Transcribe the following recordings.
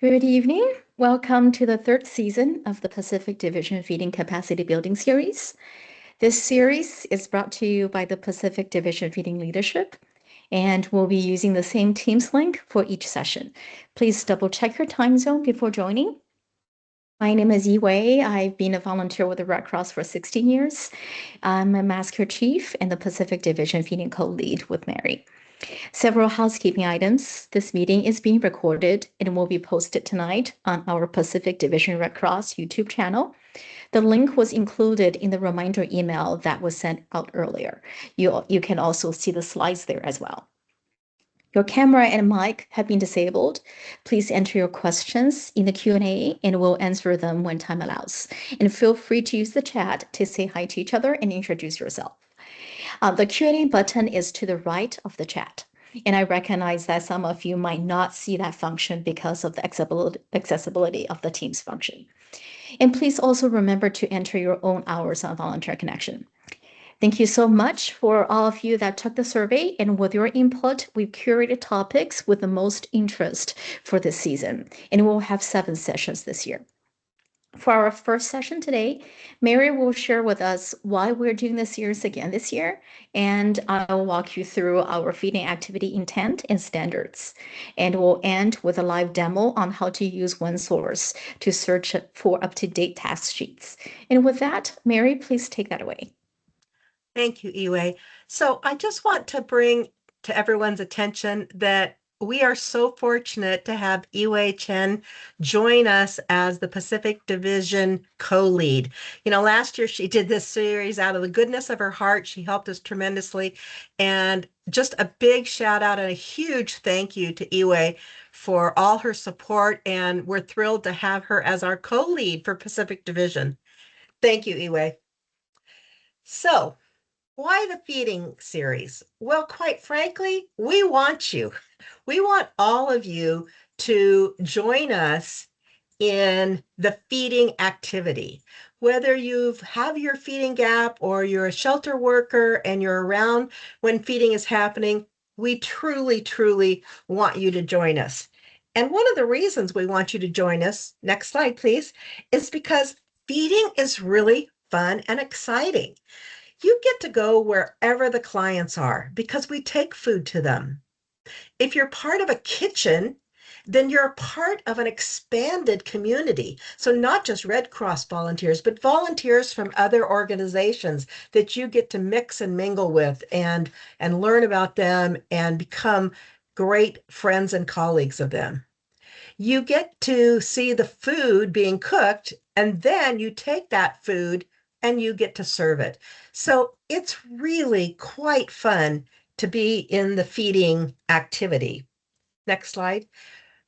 Good evening. Welcome to the third season of the Pacific Division Feeding Capacity Building Series. This series is brought to you by the Pacific Division Feeding Leadership, and we'll be using the same Teams link for each session. Please double check your time zone before joining. My name is Yi Wei. I've been a volunteer with the Red Cross for 16 years. I'm a Master Chief and the Pacific Division Feeding Co-Lead with Mary. Several housekeeping items. This meeting is being recorded and will be posted tonight on our Pacific Division Red Cross YouTube channel. The link was included in the reminder email that was sent out earlier. You can also see the slides there as well. Your camera and mic have been disabled. Please enter your questions in the Q&A and we'll answer them when time allows. And feel free to use the chat to say hi to each other and introduce yourself. The Q&A button is to the right of the chat. And I recognize that some of you might not see that function because of the accessibility of the Teams function. And please also remember to enter your own hours on Volunteer Connection. Thank you so much for all of you that took the survey, and with your input, we've curated topics with the most interest for this season, and we'll have 7 sessions this year. For our first session today, Mary will share with us why we're doing this series again this year, and I'll walk you through our feeding activity intent and standards. And we'll end with a live demo on how to use OneSource to search for up-to-date task sheets. And with that, Mary, please take that away. Thank you, Iwei. So I just want to bring to everyone's attention that we are so fortunate to have Iwei Chen join us as the Pacific Division co-lead. Last year she did this series out of the goodness of her heart. She helped us tremendously. And just a big shout out and a huge thank you to Iwei for all her support. And we're thrilled to have her as our co-lead for Pacific Division. Thank you, Iwei. So, why the feeding series? Well, quite frankly, we want you. We want all of you to join us in the feeding activity. Whether you have your feeding gap or you're a shelter worker and you're around when feeding is happening, we truly, truly want you to join us. And one of the reasons we want you to join us, next slide, please, is because feeding is really fun and exciting. You get to go wherever the clients are because we take food to them. If you're part of a kitchen, then you're a part of an expanded community. So not just Red Cross volunteers, but volunteers from other organizations that you get to mix and mingle with and learn about them and become great friends and colleagues of them. You get to see the food being cooked, and then you take that food and you get to serve it. So it's really quite fun to be in the feeding activity. Next slide.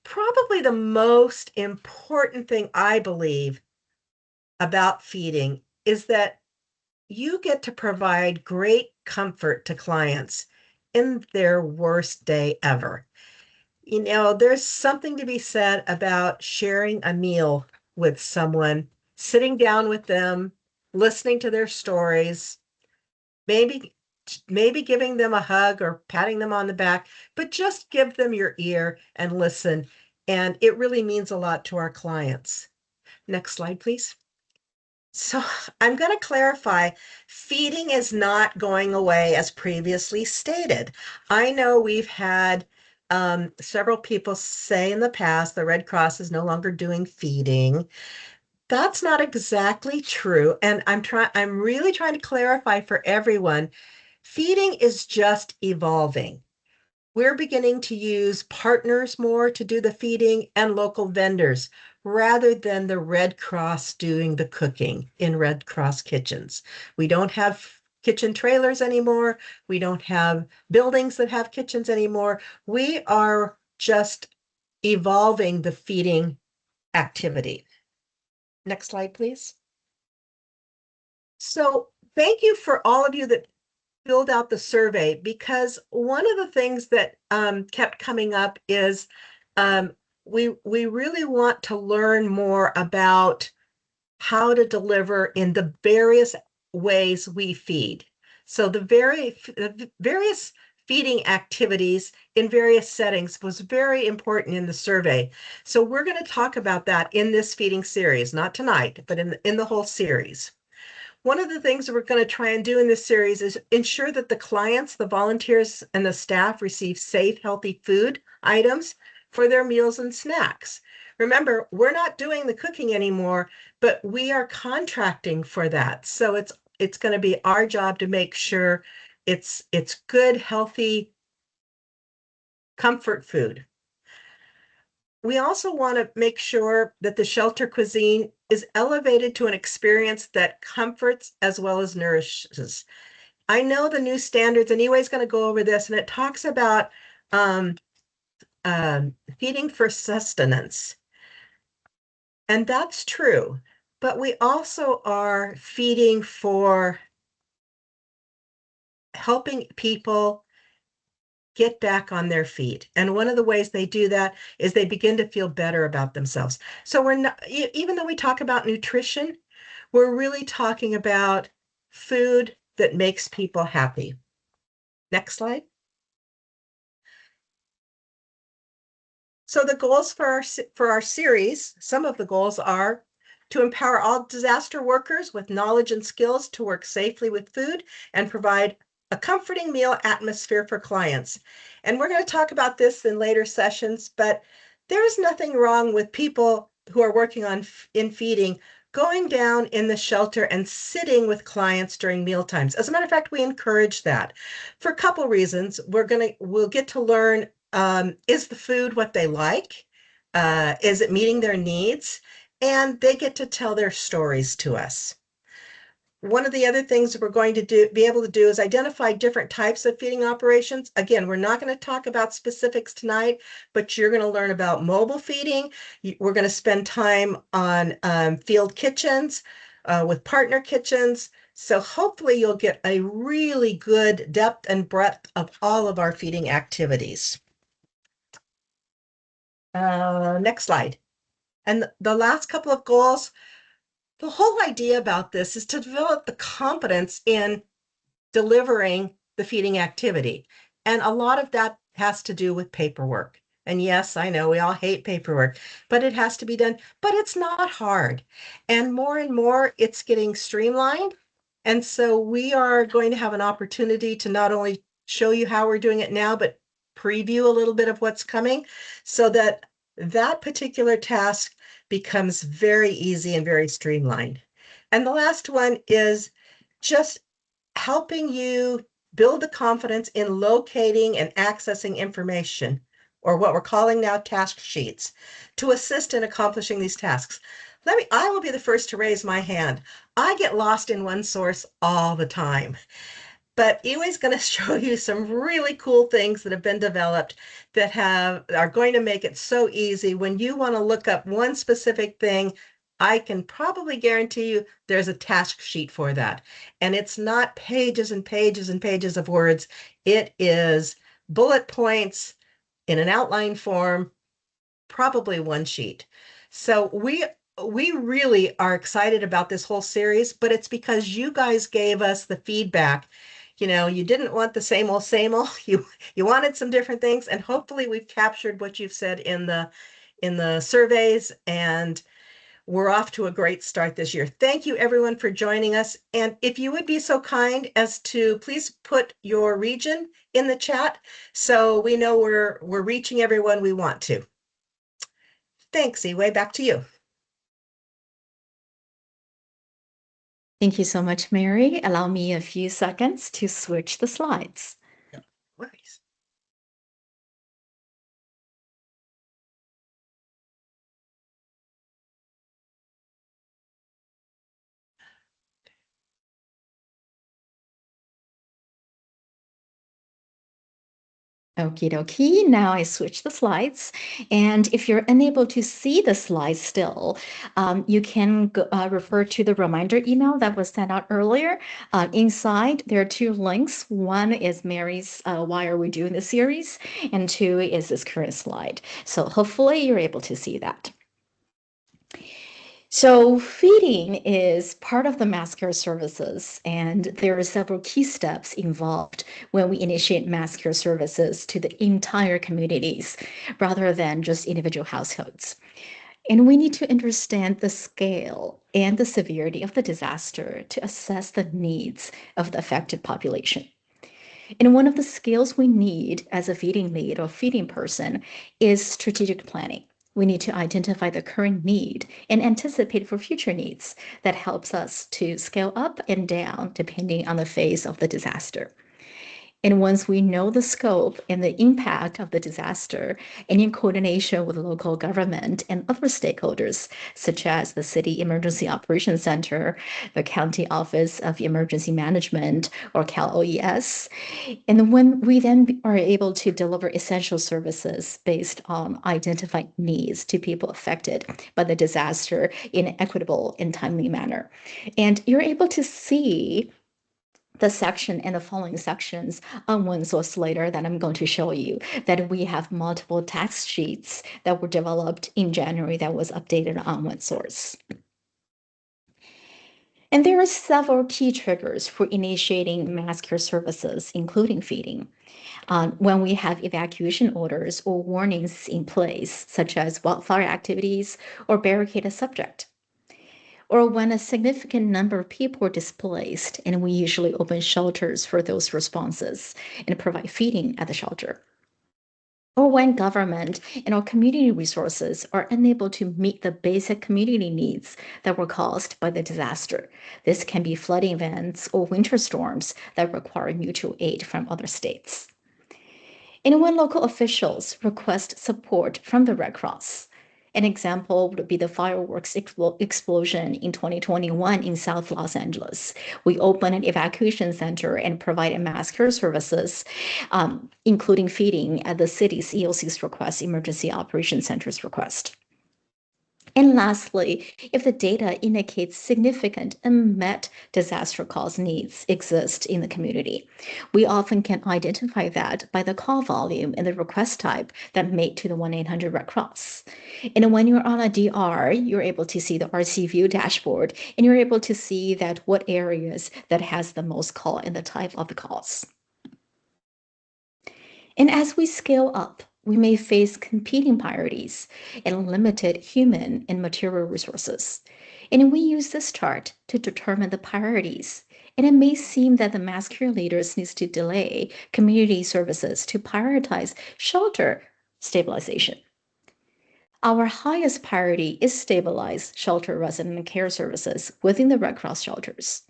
Probably the most important thing I believe about feeding is that you get to provide great comfort to clients in their worst day ever. There's something to be said about sharing a meal with someone, sitting down with them, listening to their stories, maybe giving them a hug or patting them on the back, but just give them your ear and listen. And it really means a lot to our clients. Next slide, please. So I'm going to clarify, feeding is not going away as previously stated. I know we've had several people say in the past the Red Cross is no longer doing feeding. That's not exactly true. And I'm really trying to clarify for everyone, feeding is just evolving. We're beginning to use partners more to do the feeding and local vendors rather than the Red Cross doing the cooking in Red Cross kitchens. We don't have kitchen trailers anymore. We don't have buildings that have kitchens anymore. We are just evolving the feeding activity. Next slide, please. So thank you for all of you that filled out the survey, because one of the things that kept coming up is we really want to learn more about how to deliver in the various ways we feed. So the various feeding activities in various settings was very important in the survey. So we're going to talk about that in this feeding series, not tonight, but in the whole series. One of the things that we're going to try and do in this series is ensure that the clients, the volunteers, and the staff receive safe, healthy food items for their meals and snacks. Remember, we're not doing the cooking anymore, but we are contracting for that. So it's going to be our job to make sure it's good, healthy, comfort food. We also want to make sure that the shelter cuisine is elevated to an experience that comforts as well as nourishes. I know the new standards, and Iwei's going to go over this, and it talks about um, feeding for sustenance. And that's true. But we also are feeding for helping people get back on their feet. And one of the ways they do that is they begin to feel better about themselves. So we're not, even though we talk about nutrition, we're really talking about food that makes people happy. Next slide. So the goals for our series, some of the goals are to empower all disaster workers with knowledge and skills to work safely with food and provide a comforting meal atmosphere for clients. And we're going to talk about this in later sessions, but there's nothing wrong with people who are working on in feeding going down in the shelter and sitting with clients during meal times. As a matter of fact, we encourage that for a couple reasons. We'll get to learn, is the food what they like? Is it meeting their needs? And they get to tell their stories to us. One of the other things that we're going to be able to do is identify different types of feeding operations. Again, we're not going to talk about specifics tonight, but you're going to learn about mobile feeding. We're going to spend time on field kitchens with partner kitchens. So hopefully you'll get a really good depth and breadth of all of our feeding activities. Next slide. And the last couple of goals, the whole idea about this is to develop the competence in delivering the feeding activity. And a lot of that has to do with paperwork. And yes, I know we all hate paperwork, but it has to be done. But it's not hard. And more, it's getting streamlined. And so we are going to have an opportunity to not only show you how we're doing it now, but preview a little bit of what's coming so that that particular task becomes very easy and very streamlined. And the last one is just helping you build the confidence in locating and accessing information, or what we're calling now task sheets, to assist in accomplishing these tasks. I will be the first to raise my hand. I get lost in one source all the time. But Iwei's going to show you some really cool things that have been developed that are going to make it so easy. When you want to look up one specific thing, I can probably guarantee you there's a task sheet for that. And it's not pages and pages and pages of words. It is bullet points in an outline form, probably one sheet. So we really are excited about this whole series, but it's because you guys gave us the feedback. You didn't want the same old, same old. You wanted some different things, and hopefully we've captured what you've said in the surveys, and we're off to a great start this year. Thank you everyone for joining us. And if you would be so kind as to please put your region in the chat so we know we're reaching everyone we want to. Thanks, Iwei. Back to you. Thank you so much, Mary. Allow me a few seconds to switch the slides. No worries. Okie dokie. Now I switch the slides. And if you're unable to see the slides still, you can refer to the reminder email that was sent out earlier. Inside, there are two links. One is Mary's Why Are We Doing This series? And two is this current slide. So hopefully you're able to see that. So, feeding is part of the mass care services, and there are several key steps involved when we initiate mass care services to the entire communities rather than just individual households. And we need to understand the scale and the severity of the disaster to assess the needs of the affected population. And one of the skills we need as a feeding lead or feeding person is strategic planning. We need to identify the current need and anticipate for future needs. That helps us to scale up and down depending on the phase of the disaster. And once we know the scope and the impact of the disaster, and in coordination with local government and other stakeholders, such as the City Emergency Operations Center, the County Office of Emergency Management, or CalOES, and when we then are able to deliver essential services based on identified needs to people affected by the disaster in an equitable and timely manner. And you're able to see the section and the following sections on one source later that I'm going to show you that we have multiple tax sheets that were developed in January that was updated on one source. And there are several key triggers for initiating mass care services, including feeding. When we have evacuation orders or warnings in place, such as wildfire activities or barricaded subject, or when a significant number of people are displaced, and we usually open shelters for those responses and provide feeding at the shelter. Or when government and our community resources are unable to meet the basic community needs that were caused by the disaster. This can be flooding events or winter storms that require mutual aid from other states. And when local officials request support from the Red Cross. An example would be the fireworks explosion in 2021 in South Los Angeles. We opened an evacuation center and provided mass care services, including feeding at the city's EOC's request, Emergency Operations Center's request. And lastly, if the data indicates significant unmet disaster cause needs exist in the community, we often can identify that by the call volume and the request type that made to the 1-800 Red Cross. And when you're on a DR, you're able to see the RC View dashboard, and you're able to see that what areas that has the most call and the type of the calls. And as we scale up, we may face competing priorities and limited human and material resources. And we use this chart to determine the priorities. And it may seem that the mass care leaders needs to delay community services to prioritize shelter stabilization. Our highest priority is stabilize shelter resident care services within the Red Cross shelters.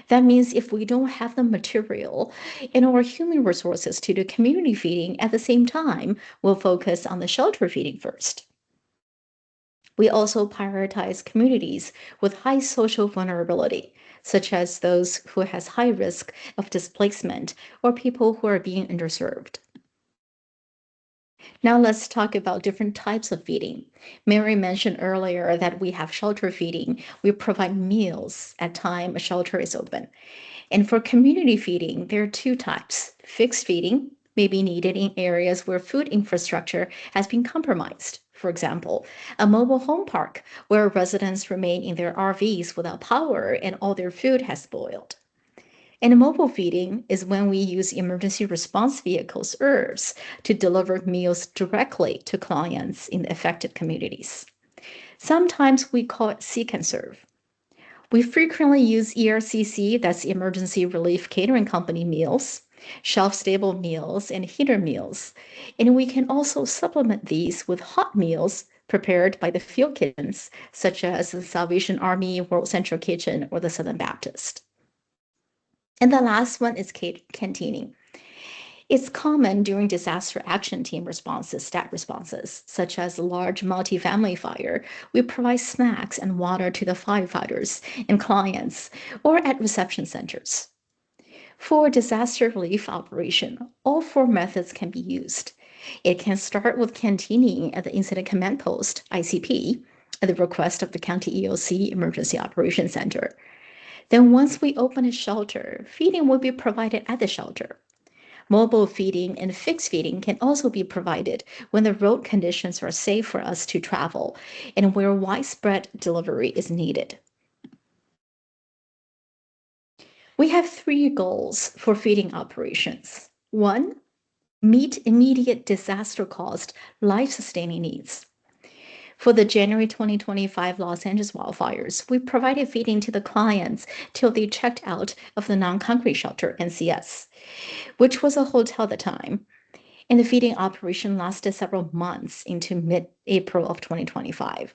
That means if we don't have the material and our human resources to do community feeding at the same time, we'll focus on the shelter feeding first. We also prioritize communities with high social vulnerability, such as those who has high risk of displacement or people who are being underserved. Now let's talk about different types of feeding. Mary mentioned earlier that we have shelter feeding. We provide meals at time a shelter is open. And for community feeding, there are two types. Fixed feeding may be needed in areas where food infrastructure has been compromised. For example, a mobile home park where residents remain in their RVs without power and all their food has spoiled. And mobile feeding is when we use emergency response vehicles, ERVs, to deliver meals directly to clients in the affected communities. Sometimes we call it seek and serve. We frequently use ERCC, that's Emergency Relief Catering Company meals, shelf-stable meals, and heater meals. And we can also supplement these with hot meals prepared by the field kitchens, such as the Salvation Army, World Central Kitchen, or the Southern Baptist. And the last one is canteening. It's common during disaster action team responses, STAT responses, such as large multifamily fire. We provide snacks and water to the firefighters and clients, or at reception centers. For disaster relief operation, all four methods can be used. It can start with canteening at the Incident Command Post, ICP, at the request of the County EOC Emergency Operations Center. Then once we open a shelter, feeding will be provided at the shelter. Mobile feeding and fixed feeding can also be provided when the road conditions are safe for us to travel and where widespread delivery is needed. We have three goals for feeding operations. One, meet immediate disaster caused life-sustaining needs. For the January 2025 Los Angeles wildfires, we provided feeding to the clients till they checked out of the non-concrete shelter, NCS, which was a hotel at the time. And the feeding operation lasted several months into mid-April of 2025.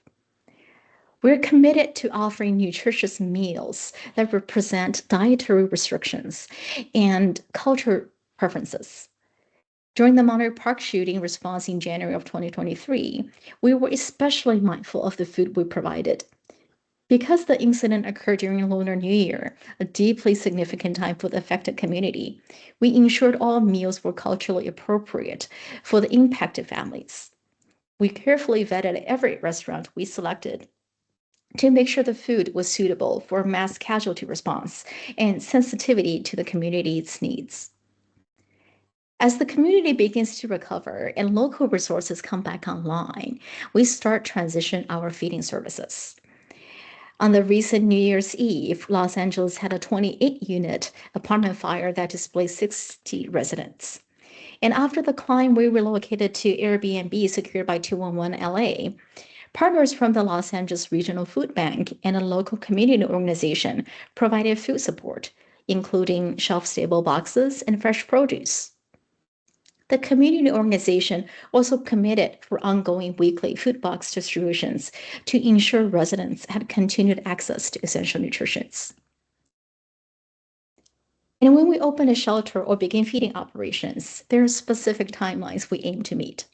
We're committed to offering nutritious meals that represent dietary restrictions and cultural preferences. During the Monterey Park shooting response in January of 2023, we were especially mindful of the food we provided. Because the incident occurred during Lunar New Year, a deeply significant time for the affected community, we ensured all meals were culturally appropriate for the impacted families. We carefully vetted every restaurant we selected to make sure the food was suitable for mass casualty response and sensitivity to the community's needs. As the community begins to recover and local resources come back online, we start transition our feeding services. On the recent New Year's Eve, Los Angeles had a 28-unit apartment fire that displaced 60 residents. And after the climb, we relocated to Airbnb secured by 211 LA. Partners from the Los Angeles Regional Food Bank and a local community organization provided food support, including shelf-stable boxes and fresh produce. The community organization also committed for ongoing weekly food box distributions to ensure residents had continued access to essential nutrition. And when we open a shelter or begin feeding operations, there are specific timelines we aim to meet.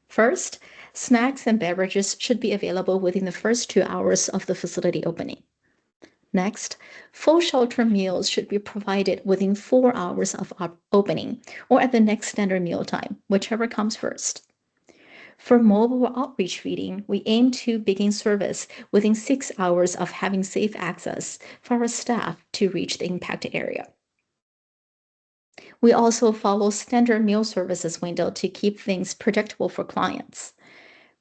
First, snacks and beverages should be available within the first 2 hours of the facility opening. Next, full shelter meals should be provided within 4 hours of opening or at the next standard meal time, whichever comes first. For mobile outreach feeding, we aim to begin service within 6 hours of having safe access for our staff to reach the impacted area. We also follow standard meal services window to keep things predictable for clients.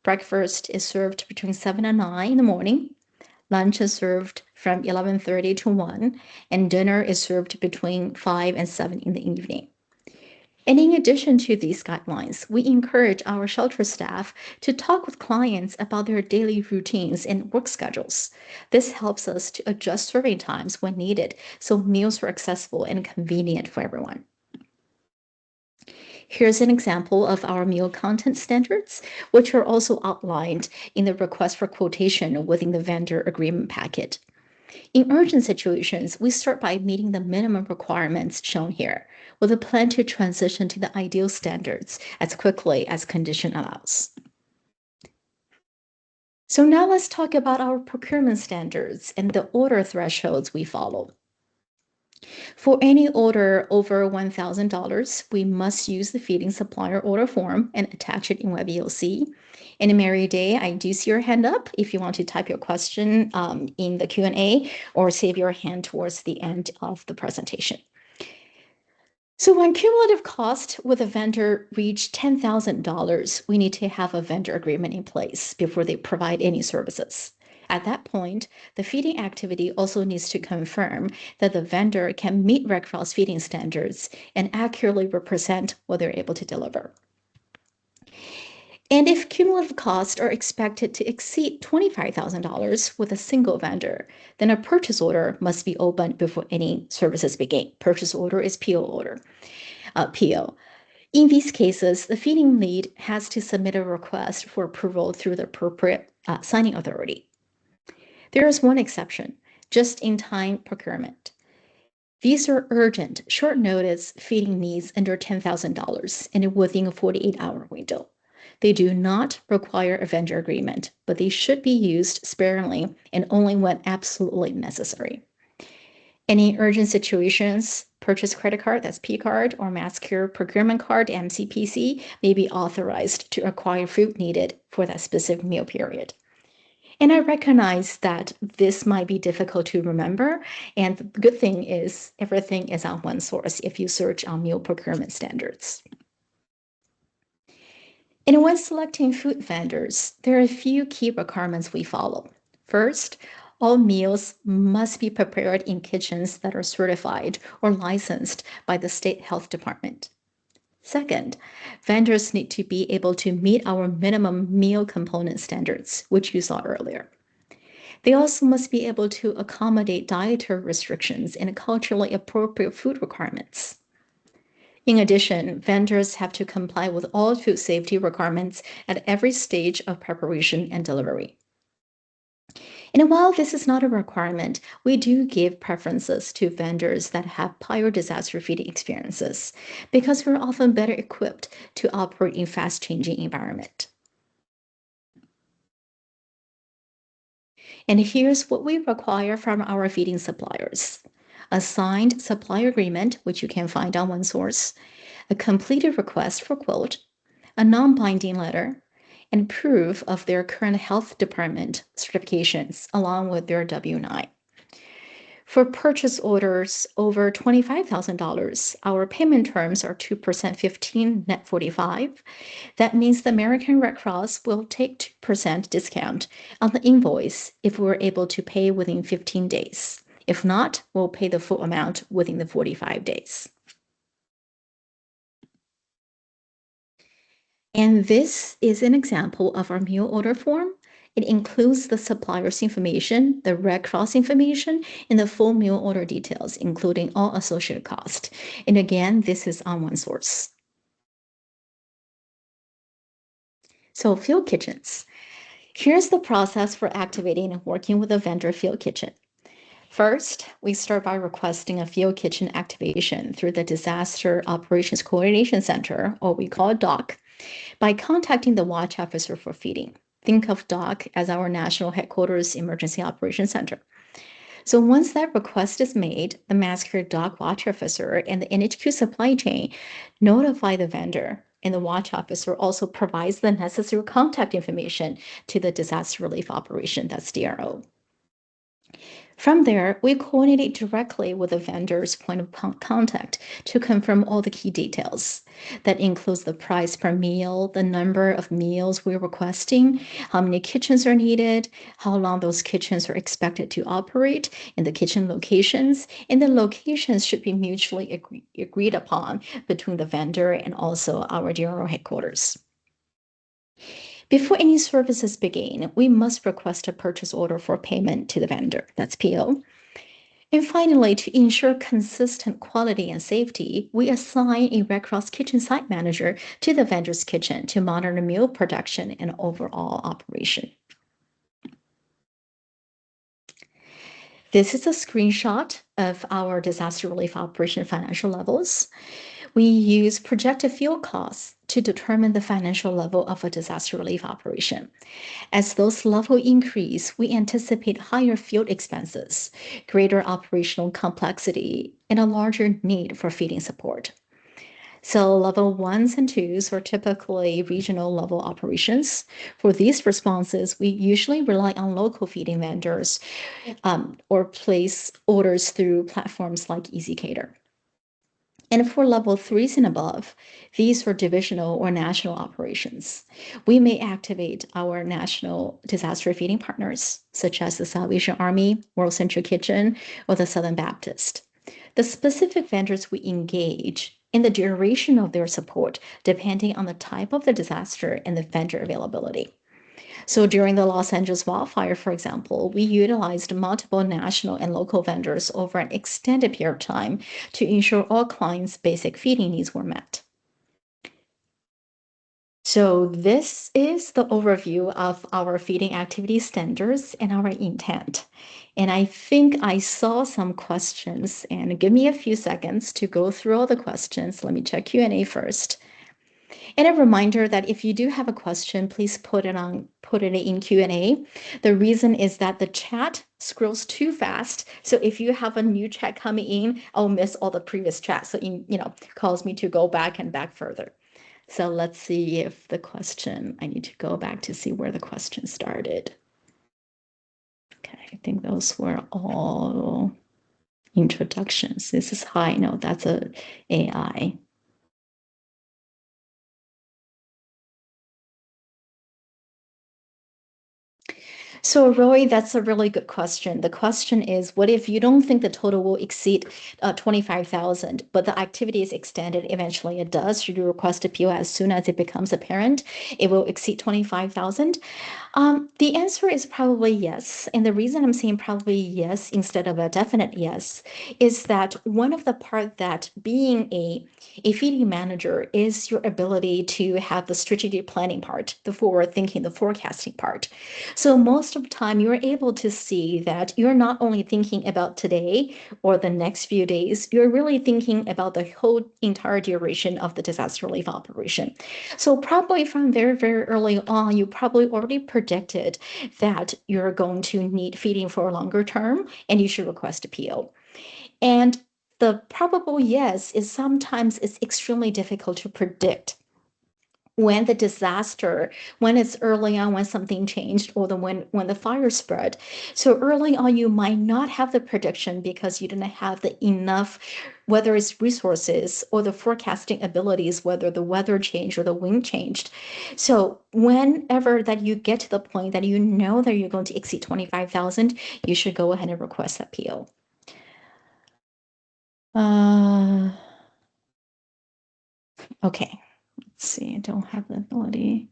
Breakfast is served between 7 and 9 in the morning. Lunch is served from 11:30 to 1, and dinner is served between 5 and 7 in the evening. And in addition to these guidelines, we encourage our shelter staff to talk with clients about their daily routines and work schedules. This helps us to adjust serving times when needed so meals are accessible and convenient for everyone. Here's an example of our meal content standards, which are also outlined in the request for quotation within the vendor agreement packet. In urgent situations, we start by meeting the minimum requirements shown here, with a plan to transition to the ideal standards as quickly as condition allows. So now let's talk about our procurement standards and the order thresholds we follow. For any order over $1,000, we must use the feeding supplier order form and attach it in WebEOC. And Mary Day, I do see your hand up if you want to type your question in the Q&A or save your hand towards the end of the presentation. So when cumulative cost with a vendor reach $10,000, we need to have a vendor agreement in place before they provide any services. At that point, the feeding activity also needs to confirm that the vendor can meet Red Cross feeding standards and accurately represent what they're able to deliver. And if cumulative costs are expected to exceed $25,000 with a single vendor, then a purchase order must be opened before any services begin. Purchase order is PO order, PO. In these cases, the feeding lead has to submit a request for approval through the appropriate signing authority. There is one exception, just-in-time procurement. These are urgent, short notice feeding needs under $10,000 and within a 48-hour window. They do not require a vendor agreement, but they should be used sparingly and only when absolutely necessary. Any urgent situations, purchase credit card, that's P card, or mass care procurement card, MCPC, may be authorized to acquire food needed for that specific meal period. And I recognize that this might be difficult to remember. And the good thing is everything is on one source if you search on meal procurement standards. And when selecting food vendors, there are a few key requirements we follow. First, all meals must be prepared in kitchens that are certified or licensed by the state health department. Second, vendors need to be able to meet our minimum meal component standards, which you saw earlier. They also must be able to accommodate dietary restrictions and culturally appropriate food requirements. In addition, vendors have to comply with all food safety requirements at every stage of preparation and delivery. And while this is not a requirement, we do give preferences to vendors that have prior disaster feeding experiences because we're often better equipped to operate in fast-changing environment. And here's what we require from our feeding suppliers. A signed supplier agreement, which you can find on OneSource, a completed request for quote, a non-binding letter, and proof of their current health department certifications along with their W-9. For purchase orders over $25,000, our payment terms are 2% 15, net 45. That means the American Red Cross will take 2% discount on the invoice if we're able to pay within 15 days. If not, we'll pay the full amount within the 45 days. And this is an example of our meal order form. It includes the supplier's information, the Red Cross information, and the full meal order details, including all associated costs. And again, this is on OneSource. So field kitchens. Here's the process for activating and working with a vendor field kitchen. First, we start by requesting a field kitchen activation through the Disaster Operations Coordination Center, or we call it DOC, by contacting the watch officer for feeding. Think of DOC as our national headquarters emergency operations center. So once that request is made, the massacre DOC watch officer and the NHQ supply chain notify the vendor, and the watch officer also provides the necessary contact information to the disaster relief operation, that's DRO. From there, we coordinate directly with the vendor's point of contact to confirm all the key details. That includes the price per meal, the number of meals we're requesting, how many kitchens are needed, how long those kitchens are expected to operate, and the kitchen locations. And the locations should be mutually agreed upon between the vendor and also our DRO headquarters. Before any services begin, we must request a purchase order for payment to the vendor, that's PO. And finally, to ensure consistent quality and safety, we assign a Red Cross kitchen site manager to the vendor's kitchen to monitor meal production and overall operation. This is a screenshot of our disaster relief operation financial levels. We use projected fuel costs to determine the financial level of a disaster relief operation. As those levels increase, we anticipate higher field expenses, greater operational complexity, and a larger need for feeding support. So level ones and twos are typically regional level operations. For these responses, we usually rely on local feeding vendors or place orders through platforms like EasyCater. And for level threes and above, these are divisional or national operations. We may activate our national disaster feeding partners, such as the Salvation Army, World Central Kitchen, or the Southern Baptist. The specific vendors we engage and the duration of their support depending on the type of the disaster and the vendor availability. So during the Los Angeles wildfire, for example, we utilized multiple national and local vendors over an extended period of time to ensure all clients' basic feeding needs were met. So this is the overview of our feeding activity standards and our intent. And I think I saw some questions, and give me a few seconds to go through all the questions. Let me check Q&A first. And a reminder that if you do have a question, please put it in Q&A. The reason is that the chat scrolls too fast. So if you have a new chat coming in, I'll miss all the previous chats. So calls me to go back and back further. So let's see if the question, I need to go back to see where the question started. think those were all introductions. This is high. No, that's a AI. So, Roy, that's a really good question. The question is, what if you don't think the total will exceed 25,000, but the activity is extended, eventually it does. Should you request a PO as soon as it becomes apparent, it will exceed 25,000? The answer is probably yes. And the reason I'm saying probably yes instead of a definite yes is that one of the part that being a feeding manager is your ability to have the strategic planning part, the forward thinking, the forecasting part. So most of the time you're able to see that you're not only thinking about today or the next few days, you're really thinking about the whole entire duration of the disaster relief operation. So probably from very, very early on, you probably already predicted that you're going to need feeding for a longer term and you should request a PO. And the probable yes is sometimes it's extremely difficult to predict when the disaster, when it's early on, when something changed, or when the fire spread. So early on, you might not have the prediction because you didn't have the enough, whether it's resources or the forecasting abilities, whether the weather changed or the wind changed. So whenever that you get to the point that you know that you're going to exceed 25,000, you should go ahead and request that PO. Okay, let's see. I don't have the ability.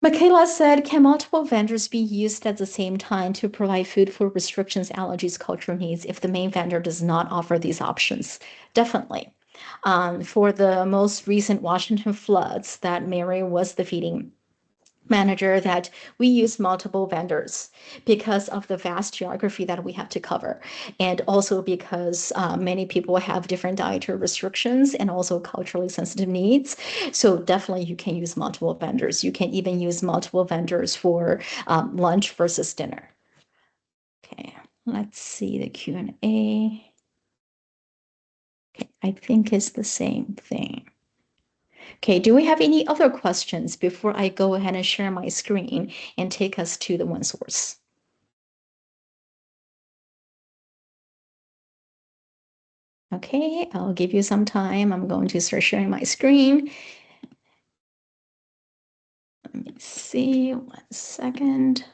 Michaela said, can multiple vendors be used at the same time to provide food for restrictions, allergies, cultural needs if the main vendor does not offer these options? Definitely. For the most recent Washington floods, that Mary was the feeding manager, that we use multiple vendors because of the vast geography that we have to cover, and also because many people have different dietary restrictions and also culturally sensitive needs. So definitely you can use multiple vendors. You can even use multiple vendors for lunch versus dinner. Okay, let's see the Q&A. Okay, I think it's the same thing. Okay, do we have any other questions before I go ahead and share my screen and take us to the one source? Okay, I'll give you some time. I'm going to start sharing my screen. Let me see, 1 second.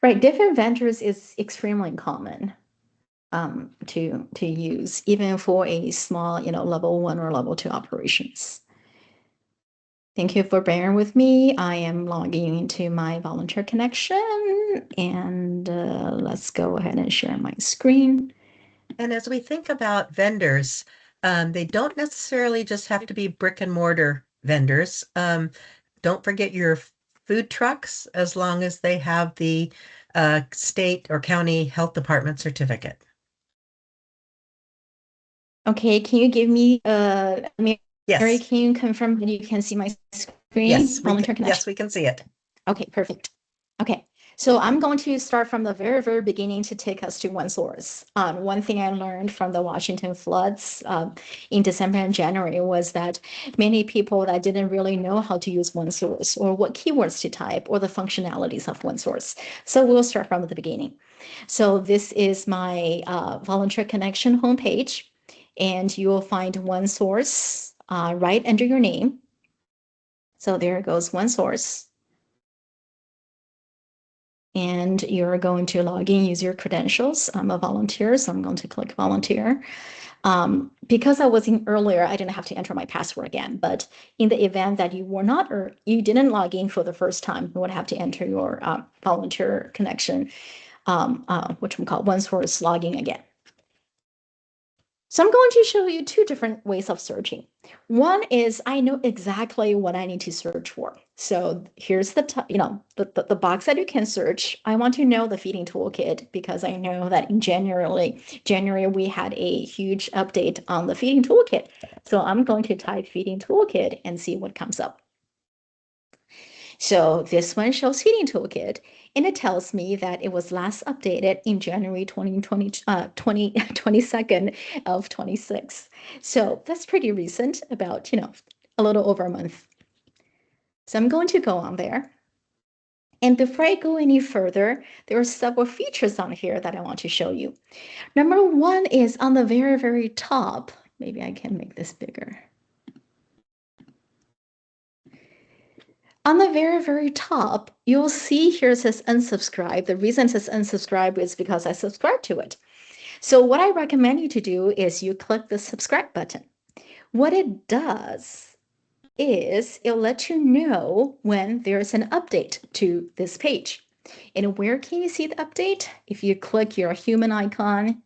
Right, different vendors is extremely common to use, even for a small, level 1 or level 2 operations. Thank you for bearing with me. I am logging into my volunteer connection, and let's go ahead and share my screen. And as we think about vendors, they don't necessarily just have to be brick and mortar vendors. Don't forget your food trucks as long as they have the state or county health department certificate. Okay, can you give me, Mary, Yes, can you confirm that you can see my screen? yes, Volunteer connection. yes, we can see it. Okay, perfect. Okay, so I'm going to start from the very, very beginning to take us to one source. One thing I learned from the Washington floods in December and January was that many people that didn't really know how to use one source or what keywords to type or the functionalities of one source. So we'll start from the beginning. So this is my volunteer connection homepage, and you will find one source right under your name. So there goes one source. And you're going to log in, use your credentials. I'm a volunteer, so I'm going to click volunteer. Because I was in earlier, I didn't have to enter my password again. But in the event that you were not, or you didn't log in for the first time, you would have to enter your volunteer connection, which we call one source logging again. So I'm going to show you two different ways of searching. One is I know exactly what I need to search for. So here's the the box that you can search. I want to know the feeding toolkit because I know that in January we had a huge update on the feeding toolkit. So I'm going to type feeding toolkit and see what comes up. So this one shows Feeding Toolkit, and it tells me that it was last updated in January 2020, 22nd of 26. So that's pretty recent, about, a little over a month. So I'm going to go on there. And before I go any further, there are several features on here that I want to show you. Number one is on the very, very top. Maybe I can make this bigger. On the very, very top, you'll see here it says unsubscribe. The reason it says unsubscribe is because I subscribe to it. So what I recommend you to do is you click the subscribe button. What it does is it'll let you know when there's an update to this page. And where can you see the update? If you click your human icon,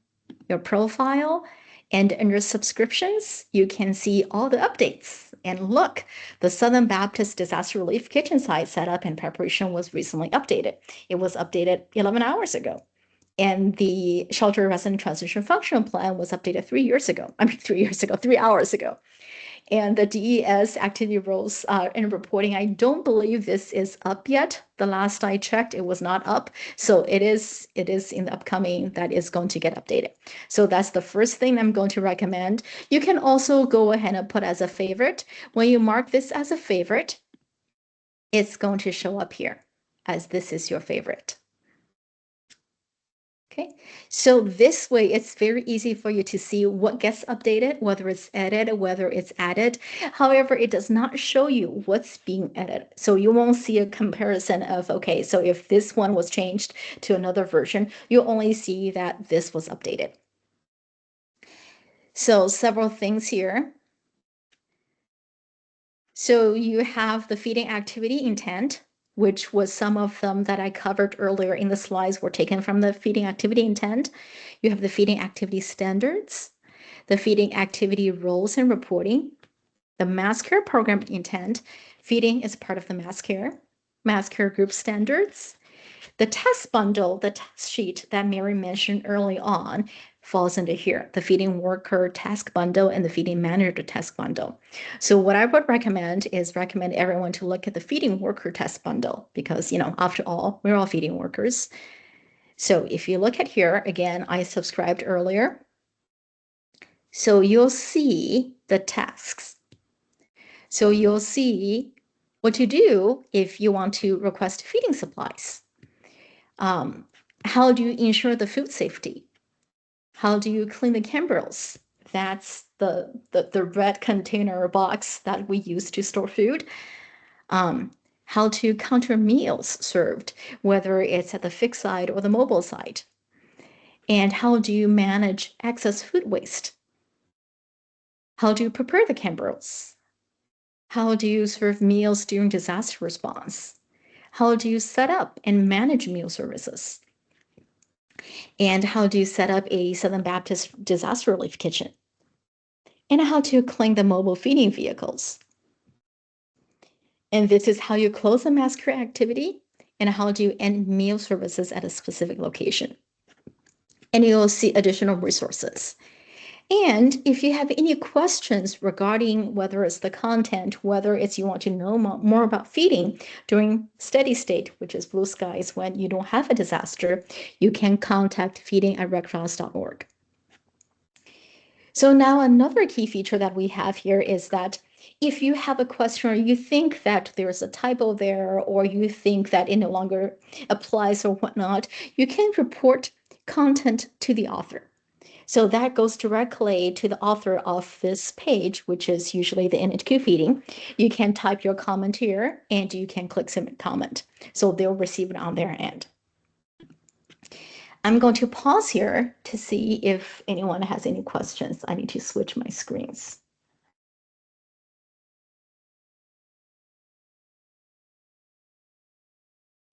your profile, and under subscriptions, you can see all the updates. And look, the Southern Baptist Disaster Relief Kitchen site setup and preparation was recently updated. It was updated 11 hours ago. And the shelter resident transition functional plan was updated 3 years ago. I mean, 3 years ago, 3 hours ago. And the DES activity roles and reporting, I don't believe this is up yet. The last I checked, it was not up. So it is in the upcoming that is going to get updated. So that's the first thing I'm going to recommend. You can also go ahead and put as a favorite. When you mark this as a favorite, it's going to show up here as this is your favorite. Okay, so this way it's very easy for you to see what gets updated, whether it's edited, whether it's added. However, it does not show you what's being added. So you won't see a comparison of, okay, so if this one was changed to another version, you'll only see that this was updated. So several things here. So you have the feeding activity intent, which was some of them that I covered earlier in the slides were taken from the feeding activity intent. You have the feeding activity standards, the feeding activity roles and reporting, the mass care program intent. Feeding is part of the mass care group standards. The test bundle, the test sheet that Mary mentioned early on, falls into here, the feeding worker task bundle and the feeding manager task bundle. So what I would recommend is recommend everyone to look at the feeding worker task bundle because, after all, we're all feeding workers. So if you look at here, again, I subscribed earlier. So you'll see the tasks. So you'll see what to do if you want to request feeding supplies. How do you ensure the food safety? How do you clean the cambrels? That's the red container box that we use to store food. How to counter meals served, whether it's at the fixed side or the mobile side. And how do you manage excess food waste? How do you prepare the cambrels? How do you serve meals during disaster response? How do you set up and manage meal services? And how do you set up a Southern Baptist disaster relief kitchen? And how to clean the mobile feeding vehicles. And this is how you close a mass care activity and how do you end meal services at a specific location. And you'll see additional resources. And if you have any questions regarding whether it's the content, whether it's you want to know more about feeding during steady state, which is blue skies when you don't have a disaster, you can contact feeding@redcross.org. So now another key feature that we have here is that if you have a question or you think that there's a typo there, or you think that it no longer applies or whatnot, you can report content to the author. So that goes directly to the author of this page, which is usually the NHQ feeding. You can type your comment here and you can click submit comment. So they'll receive it on their end. I'm going to pause here to see if anyone has any questions. I need to switch my screens.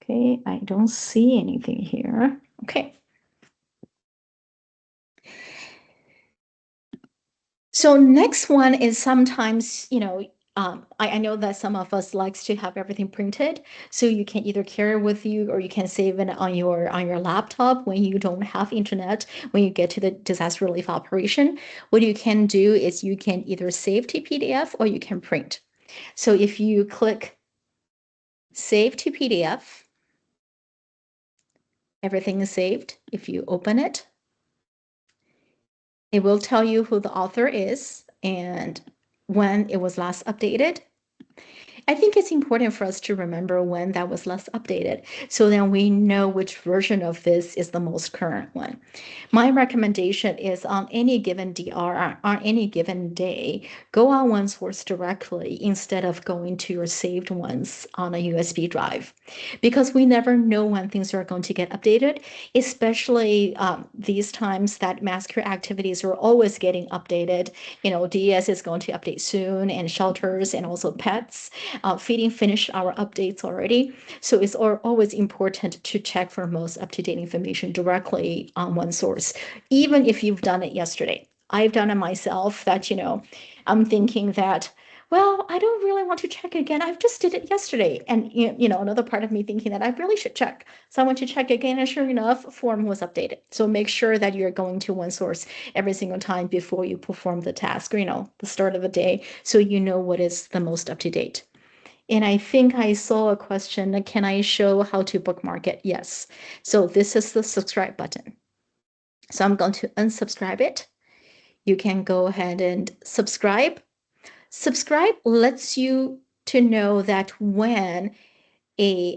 Okay, I don't see anything here. Okay. So next one is sometimes, I know that some of us likes to have everything printed, so you can either carry it with you or you can save it on your laptop when you don't have internet, when you get to the disaster relief operation. What you can do is you can either save to PDF or you can print. So if you click save to PDF. Everything is saved. If you open it, it will tell you who the author is and when it was last updated. I think it's important for us to remember when that was last updated, so then we know which version of this is the most current one. My recommendation is on any given DR, on any given day, go on OneSource directly instead of going to your saved ones on a USB drive, because we never know when things are going to get updated, especially these times that mass care activities are always getting updated. DES is going to update soon, and shelters and also pets. Feeding finished our updates already. So it's always important to check for most up-to-date information directly on OneSource, even if you've done it yesterday. I've done it myself that, I'm thinking that, well, I don't really want to check again. I've just did it yesterday. And, another part of me thinking that I really should check. So I went to check again, and sure enough, form was updated. So make sure that you're going to OneSource every single time before you perform the task, or, the start of the day, so you know what is the most up to date. And I think I saw a question, can I show how to bookmark it? Yes. So this is the subscribe button. So I'm going to unsubscribe it. You can go ahead and subscribe. Subscribe lets you to know that when a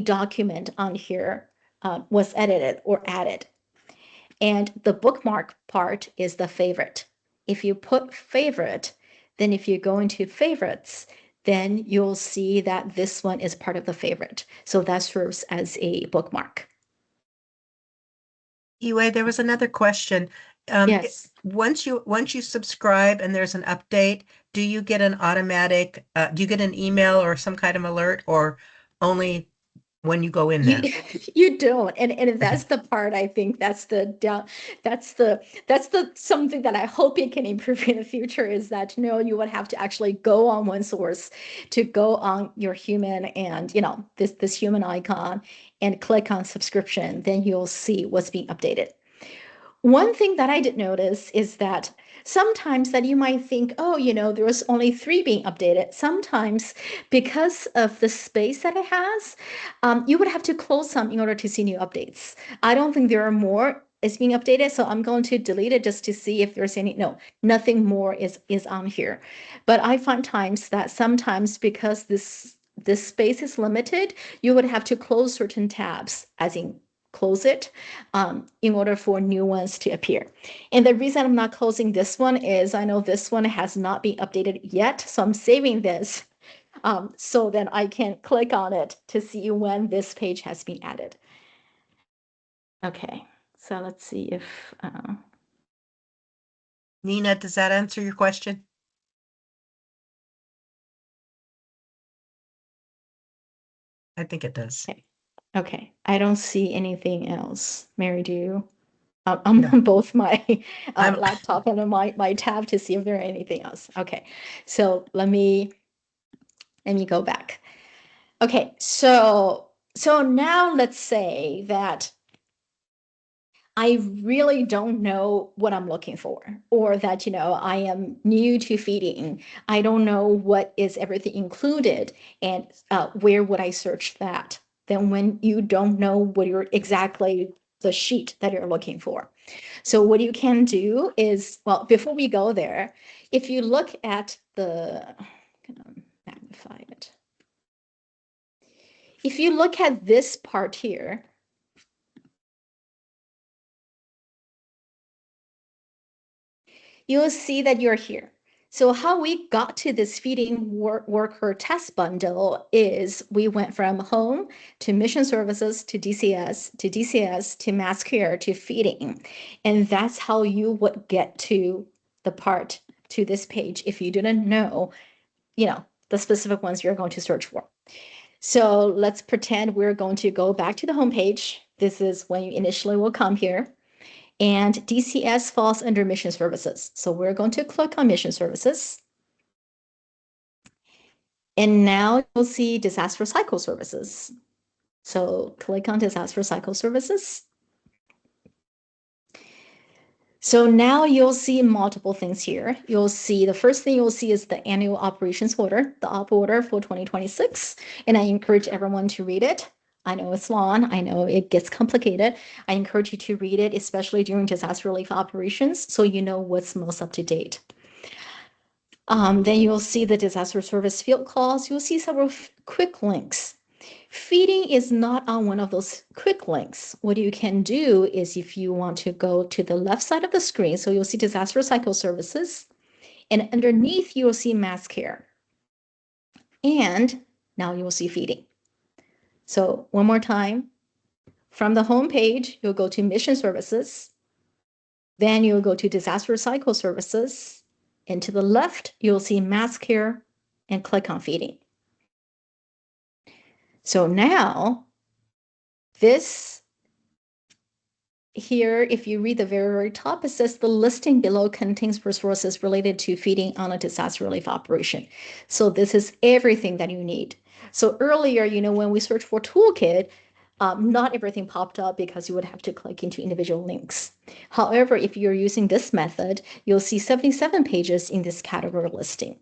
document on here was edited or added. And the bookmark part is the favorite. If you put favorite, then if you go into favorites, then you'll see that this one is part of the favorite. So that serves as a bookmark. Yue, there was another question. Yes. Once you subscribe and there's an update, do you get an automatic, do you get an email or some kind of alert, or only when you go in You there? you don't, and that's the part I think that's the down, that's the something that I hope it can improve in the future, is that no, you would have to actually go on OneSource to go on your human and this human icon and click on subscription, then you'll see what's being updated. One thing that I did notice is that sometimes that you might think, oh, there was only three being updated. Sometimes because of the space that it has, you would have to close some in order to see new updates. I don't think there are more is being updated, so I'm going to delete it just to see if there's any. No, nothing more is on here. But I find times that sometimes because this space is limited, you would have to close certain tabs, as in close it, in order for new ones to appear. And the reason I'm not closing this one is I know this one has not been updated yet, so I'm saving this so then I can click on it to see when this page has been added. Okay, so let's see if Nina, does that answer your question? I think it does. okay. I don't see anything else. Mary, do you? I'm No, on both my I'm laptop and my tab to see if there are anything else. Okay, so let me go back. Okay, so now let's say that I really don't know what I'm looking for, or that, I am new to feeding. I don't know what is everything included, and where would I search that? Then when you don't know what you're exactly the sheet that you're looking for. So what you can do is, well, before we go there, if you look at I'm gonna magnify it. If you look at this part here, you'll see that you're here. So how we got to this feeding worker test bundle is we went from home to mission services to DCS to mass care to feeding. And that's how you would get to the part to this page if you didn't know, the specific ones you're going to search for. So let's pretend we're going to go back to the home page. This is when you initially will come here. And DCS falls under mission services. So we're going to click on mission services. And now you'll see disaster cycle services. So click on disaster cycle services. So now you'll see multiple things here. You'll see the first thing you'll see is the annual operations order, the op order for 2026. And I encourage everyone to read it. I know it's long. I know it gets complicated. I encourage you to read it, especially during disaster relief operations, so you know what's most up to date. Then you'll see the disaster service field calls. You'll see several quick links. Feeding is not on one of those quick links. What you can do is if you want to go to the left side of the screen, so you'll see disaster cycle services, and underneath you will see mass care. And now you will see feeding. So one more time, from the home page, you'll go to mission services. Then you'll go to disaster cycle services. And to the left, you'll see mass care and click on feeding. So now this here, if you read the very top, it says the listing below contains resources related to feeding on a disaster relief operation. So this is everything that you need. So earlier, when we searched for Toolkit, not everything popped up because you would have to click into individual links. However, if you're using this method, you'll see 77 pages in this category listing.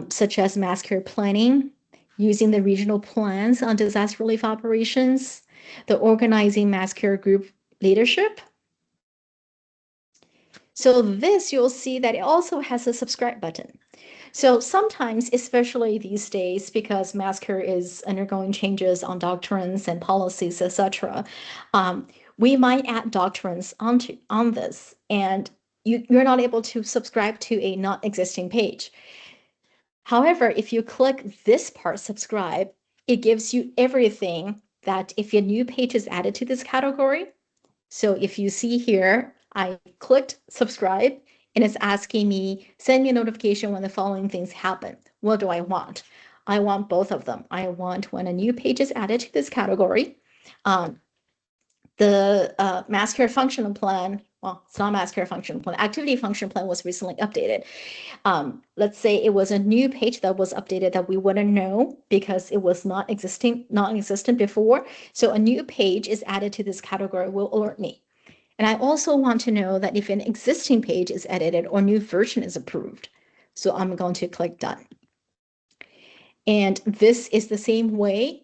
Such as mass care planning, using the regional plans on disaster relief operations, the organizing mass care group leadership. So this, you'll see that it also has a subscribe button. So sometimes, especially these days, because mass care is undergoing changes on doctrines and policies, etc., we might add doctrines on this, and you're not able to subscribe to a non-existing page. However, if you click this part, subscribe, it gives you everything that if a new page is added to this category. So if you see here, I clicked subscribe and it's asking me, send me a notification when the following things happen. What do I want? I want both of them. I want when a new page is added to this category, the mass care functional plan, well, it's not mass care functional plan, activity function plan was recently updated. Let's say it was a new page that was updated that we wouldn't know because it was non-existent before. So a new page is added to this category will alert me. And I also want to know that if an existing page is edited or new version is approved. So I'm going to click done. And this is the same way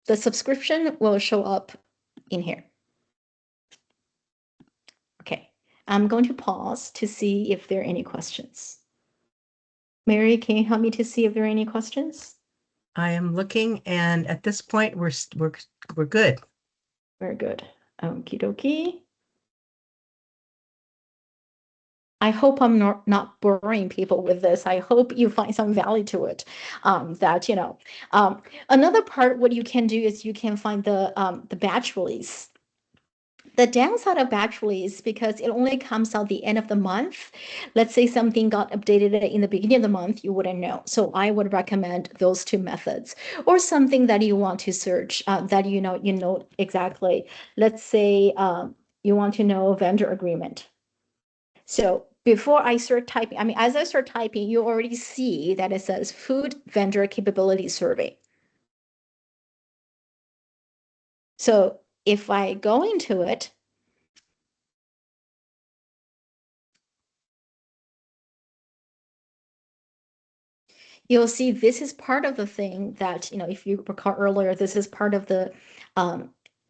the subscription will show up in here. Okay, I'm going to pause to see if there are any questions. Mary, can you help me to see if there are any questions? I am looking, and at this point, we're good. Very good. Okie dokie. I hope I'm not boring people with this. I hope you find some value to it. Another part, what you can do is you can find the batch release. The downside of batch release, because it only comes out the end of the month. Let's say something got updated in the beginning of the month, you wouldn't know. So I would recommend those two methods, or something that you want to search that you know exactly. Let's say you want to know vendor agreement. So before I start typing, as I start typing, you already see that it says food vendor capability survey. So if I go into it, you'll see this is part of the thing that, if you recall earlier, this is part of the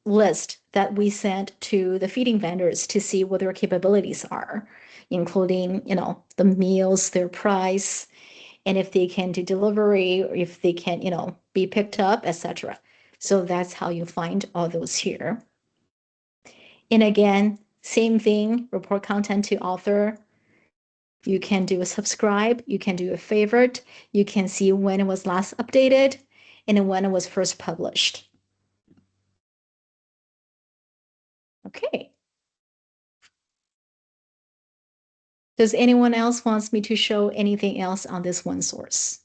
list that we sent to the feeding vendors to see what their capabilities are, including, the meals, their price, and if they can do delivery or if they can, be picked up, etc. So that's how you find all those here. And again, same thing, report content to author. You can do a subscribe, you can do a favorite, you can see when it was last updated and when it was first published. Okay. Does anyone else wants me to show anything else on this one source?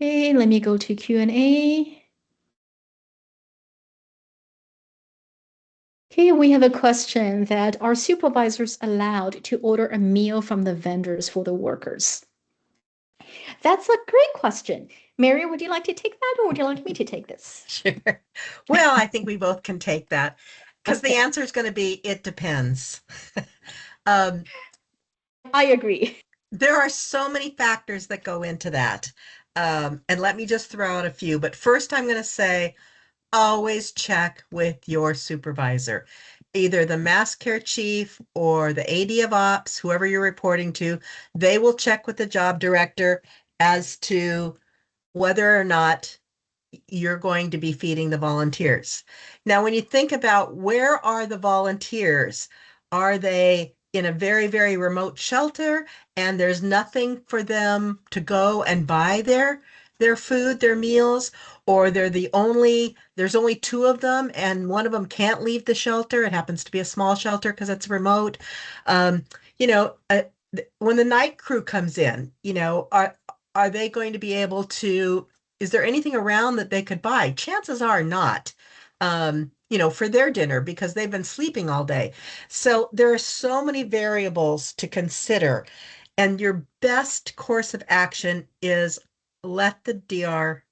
Okay, let me go to Q&A. Here we have a question that are supervisors allowed to order a meal from the vendors for the workers? That's a great question. Mary, would you like to take that or would you like me to take this? Sure. Well, I think we both can take that because the Okay, answer is going to be it depends. Um, I agree. there are so many factors that go into that. And let me just throw out a few. But first, I'm going to say always check with your supervisor, either the mass care chief or the AD of ops, whoever you're reporting to. They will check with the job director as to whether or not you're going to be feeding the volunteers. Now, when you think about where are the volunteers, are they in a very, very remote shelter and there's nothing for them to go and buy their food, their meals, or there's only two of them and one of them can't leave the shelter. It happens to be a small shelter because it's remote. Um, you know, when the night crew comes in, are they going to be able to is there anything around that they could buy? Chances are not, for their dinner because they've been sleeping all day. So there are so many variables to consider. And your best course of action is let the DR,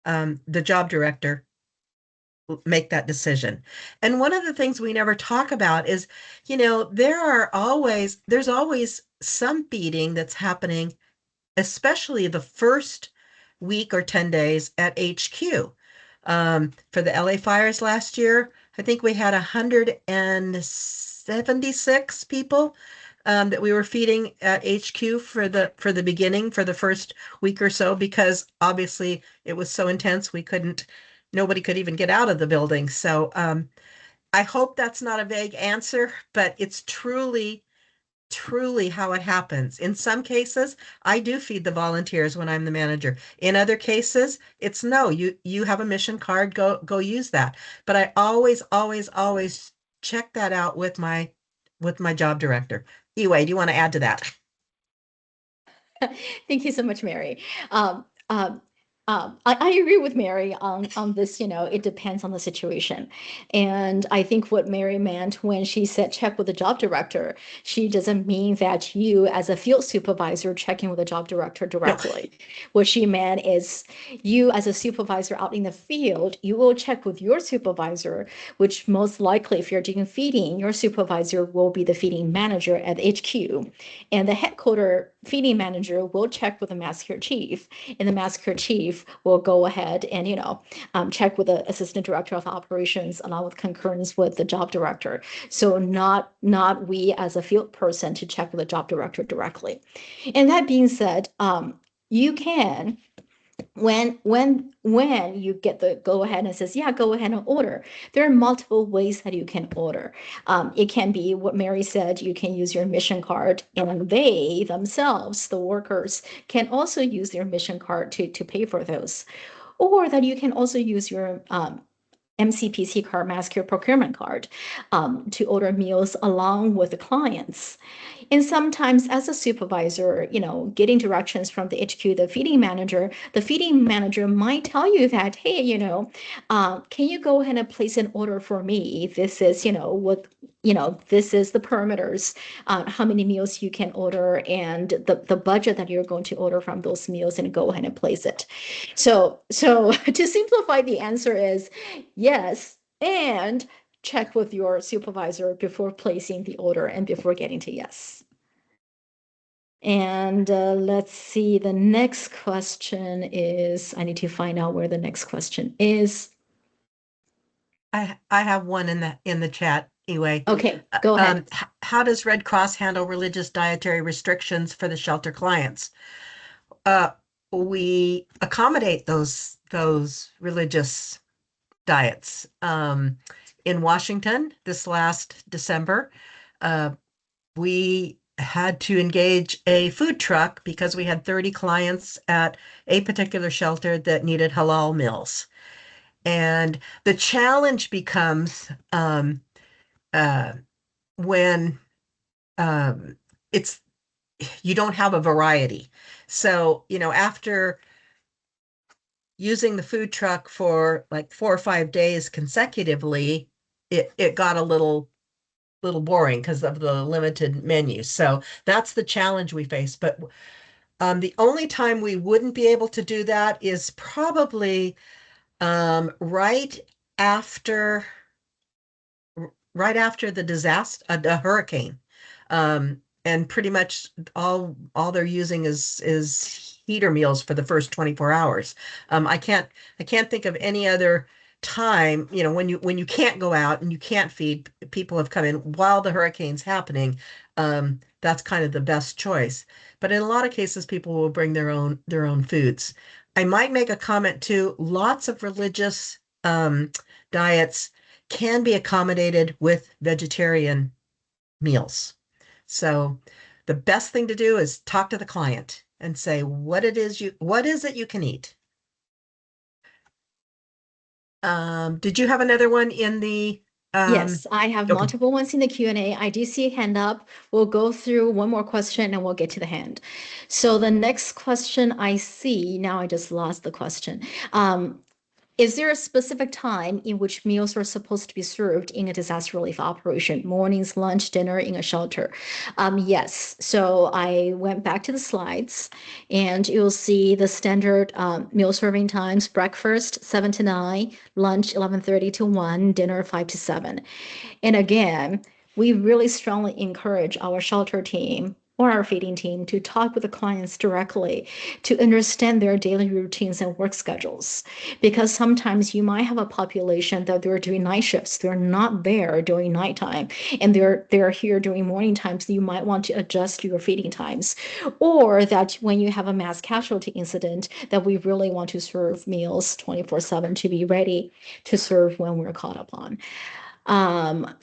the job director, make that decision. And one of the things we never talk about is, there's always some feeding that's happening, especially the first week or 10 days at HQ. For the LA fires last year, I think we had 176 people that we were feeding at HQ for the beginning, for the first week or so, because obviously it was so intense nobody could even get out of the building. So I hope that's not a vague answer, but it's truly how it happens. In some cases, I do feed the volunteers when I'm the manager. In other cases, it's no, you have a mission card, go use that. But I always check that out with my job director. Anyway, do you want to add to that? Thank you so much, Mary. Um, um, I agree with Mary on this, it depends on the situation. And I think what Mary meant when she said check with the job director, she doesn't mean that you as a field supervisor checking with the job director No. directly. What she meant is you as a supervisor out in the field, you will check with your supervisor, which most likely if you're doing feeding, your supervisor will be the feeding manager at HQ. And the headquarter feeding manager will check with the mass care chief, and the mass care chief will go ahead and check with the assistant director of operations along with concurrence with the job director. So not we as a field person to check with the job director directly. And that being said, you can when you get the go ahead and says yeah go ahead and order, there are multiple ways that you can order. It can be what Mary said, you can use your mission card, and they themselves, the workers, can also use their mission card to pay for those, or that you can also use your MCPC card, mass care procurement card, to order meals along with the clients. And sometimes as a supervisor, getting directions from the HQ, the feeding manager might tell you that, hey, can you go ahead and place an order for me? This is, this is the parameters, how many meals you can order and the budget that you're going to order from those meals, and go ahead and place it. So to simplify, the answer is yes, and check with your supervisor before placing the order and before getting to yes. And let's see, the next question is, I need to find out where the next question is. I have one in the chat anyway. Okay, go ahead. How does Red Cross handle religious dietary restrictions for the shelter clients? Uh, we accommodate those religious diets. In Washington this last December, uh, we had to engage a food truck because we had 30 clients at a particular shelter that needed halal meals. And the challenge becomes uh, when it's you don't have a variety. So, after using the food truck for like 4 or 5 days consecutively, it got a little boring because of the limited menu. So that's the challenge we face. But the only time we wouldn't be able to do that is probably right after right after the disaster, a hurricane. And pretty much all they're using is heater meals for the first 24 hours. I can't think of any other time, when you can't go out and you can't feed, people have come in while the hurricane's happening. That's kind of the best choice. But in a lot of cases, people will bring their own foods. I might make a comment too. Lots of religious diets can be accommodated with vegetarian meals. So the best thing to do is talk to the client and say what is it you can eat. Did you have another one in the Yes, I have okay. multiple ones in the Q&A. I do see a hand up. We'll go through one more question and we'll get to the hand. So the next question I see, now I just lost the question. Is there a specific time in which meals are supposed to be served in a disaster relief operation? Mornings, lunch, dinner in a shelter? Yes. So I went back to the slides and you'll see the standard meal serving times: breakfast 7 to 9, lunch 11:30 to 1, dinner 5 to 7. And again, we really strongly encourage our shelter team or our feeding team to talk with the clients directly to understand their daily routines and work schedules. Because sometimes you might have a population that they're doing night shifts, they're not there during nighttime, and they're here during morning times. So you might want to adjust your feeding times, or that when you have a mass casualty incident, that we really want to serve meals 24/7 to be ready to serve when we're called upon.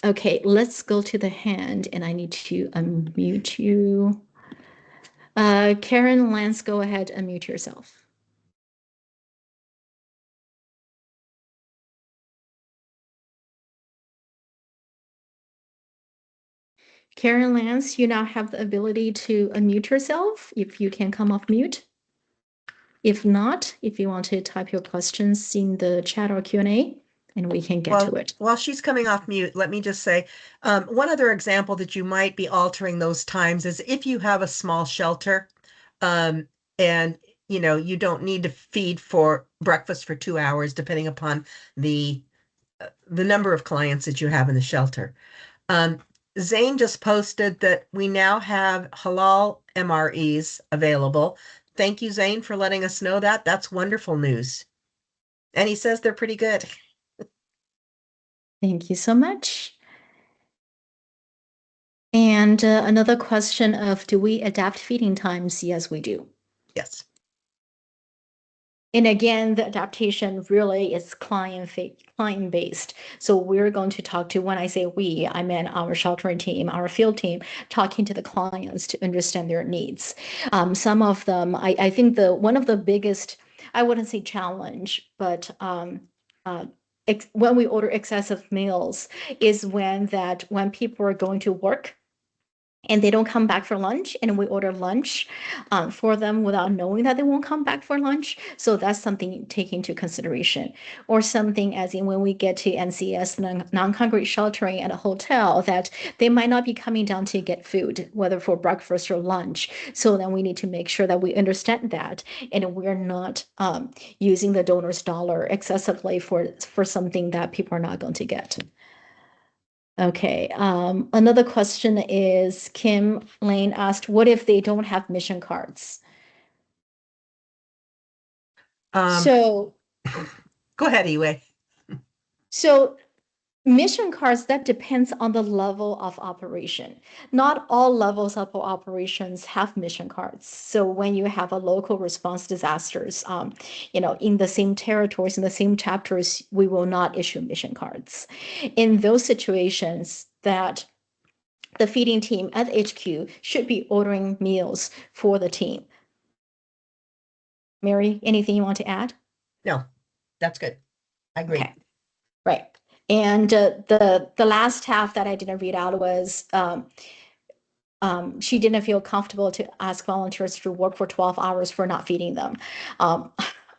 Okay, let's go to the hand and I need to unmute you. Karen Lance, go ahead and mute yourself. Karen Lance, you now have the ability to unmute yourself if you can come off mute. If not, if you want to type your questions in the chat or Q&A, and we can get to Well, it. while she's coming off mute, let me just say, one other example that you might be altering those times is if you have a small shelter, um, and you don't need to feed for breakfast for 2 hours, depending upon the the number of clients that you have in the shelter. Um, Zane just posted that we now have halal MREs available. Thank you, Zane, for letting us know that. That's wonderful news. And he says they're pretty good. Thank you so much. And another question of, do we adapt feeding times? Yes, we do. Yes. And again, the adaptation really is client based. So we're going to talk to, when I say we, I mean our sheltering team, our field team, talking to the clients to understand their needs. Some of them, I think one of the biggest, I wouldn't say challenge, but uh, when we order excessive meals is when people are going to work and they don't come back for lunch, and we order lunch for them without knowing that they won't come back for lunch. So that's something you take into consideration. Or something as in when we get to NCS, non-congregate sheltering at a hotel, that they might not be coming down to get food, whether for breakfast or lunch. So then we need to make sure that we understand that, and we're not using the donor's dollar excessively for something that people are not going to get. Okay, another question is, Kim Lane asked, what if they don't have mission cards? Um, So, Go ahead, Iwe. so mission cards, that depends on the level of operation. Not all levels of operations have mission cards. So when you have a local response disasters, in the same territories, in the same chapters, we will not issue mission cards. In those situations, that the feeding team at HQ should be ordering meals for the team. Mary, anything you want to add? No, that's good. I agree. Okay, right. And the last half that I didn't read out was she didn't feel comfortable to ask volunteers to work for 12 hours for not feeding them.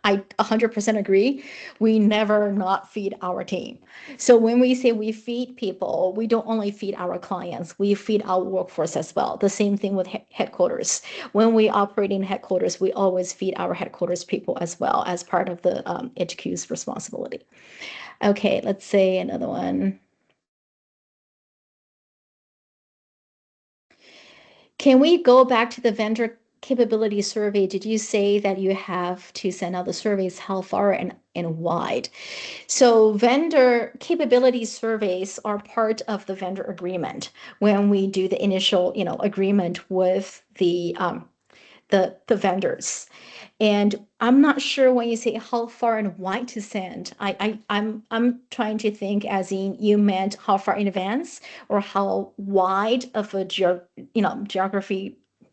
I 100% agree. We never not feed our team. So when we say we feed people, we don't only feed our clients, we feed our workforce as well. The same thing with headquarters. When we operate in headquarters, we always feed our headquarters people as well as part of the HQ's responsibility. Okay, let's say another one. Can we go back to the vendor capability survey? Did you say that you have to send out the surveys? How far and wide? So vendor capability surveys are part of the vendor agreement when we do the initial, agreement with the vendors. And I'm not sure when you say how far and wide to send. I'm trying to think as in you meant how far in advance or how wide of a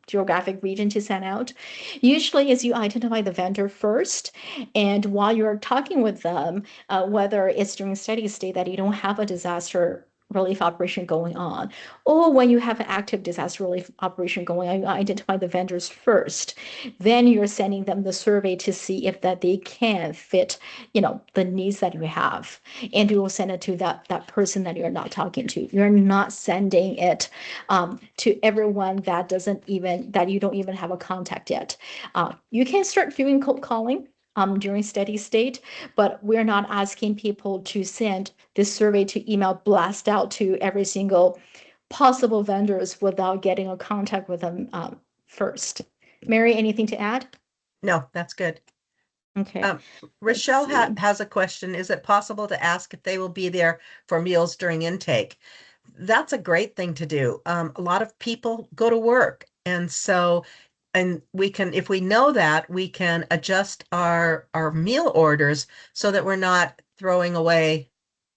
geographic region to send out. Usually, as you identify the vendor first, and while you're talking with them, whether it's during steady state that you don't have a disaster relief operation going on, or when you have an active disaster relief operation going on, you identify the vendors first. Then you're sending them the survey to see if that they can fit, the needs that you have. And you will send it to that person that you're not talking to. You're not sending it to everyone that you don't even have a contact yet. You can start doing cold calling during steady state, but we're not asking people to send this survey to email blast out to every single possible vendors without getting a contact with them first. Mary, anything to add? No, that's good. Okay, let's Rochelle see. has a question. Is it possible to ask if they will be there for meals during intake? That's a great thing to do. A lot of people go to work. And we can, if we know that, we can adjust our meal orders so that we're not throwing away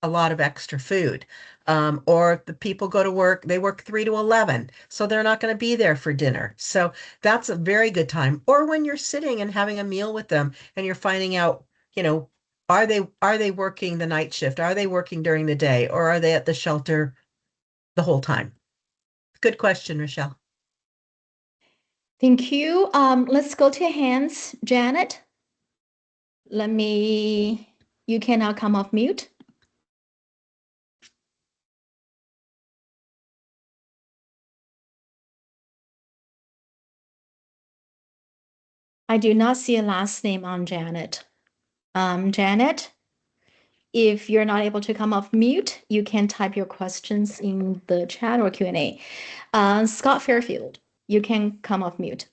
a lot of extra food. Or the people go to work, they work 3 to 11, so they're not going to be there for dinner. So that's a very good time. Or when you're sitting and having a meal with them and you're finding out, are they working the night shift? Are they working during the day? Or are they at the shelter the whole time? Good question, Rochelle. Thank you. Let's go to hands. Janet, you can now come off mute. I do not see a last name on Janet. Janet, if you're not able to come off mute, you can type your questions in the chat or Q&A. Scott Fairfield, you can come off mute.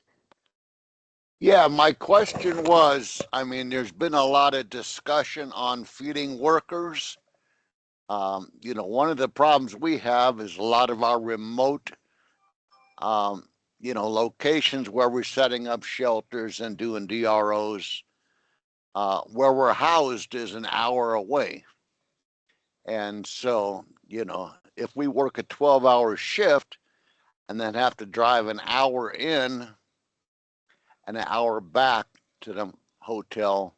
Yeah, my question was, I mean, there's been a lot of discussion on feeding workers. One of the problems we have is a lot of our remote, locations where we're setting up shelters and doing DROs, where we're housed is an hour away. And so, if we work a 12-hour shift and then have to drive an hour in and an hour back to the hotel,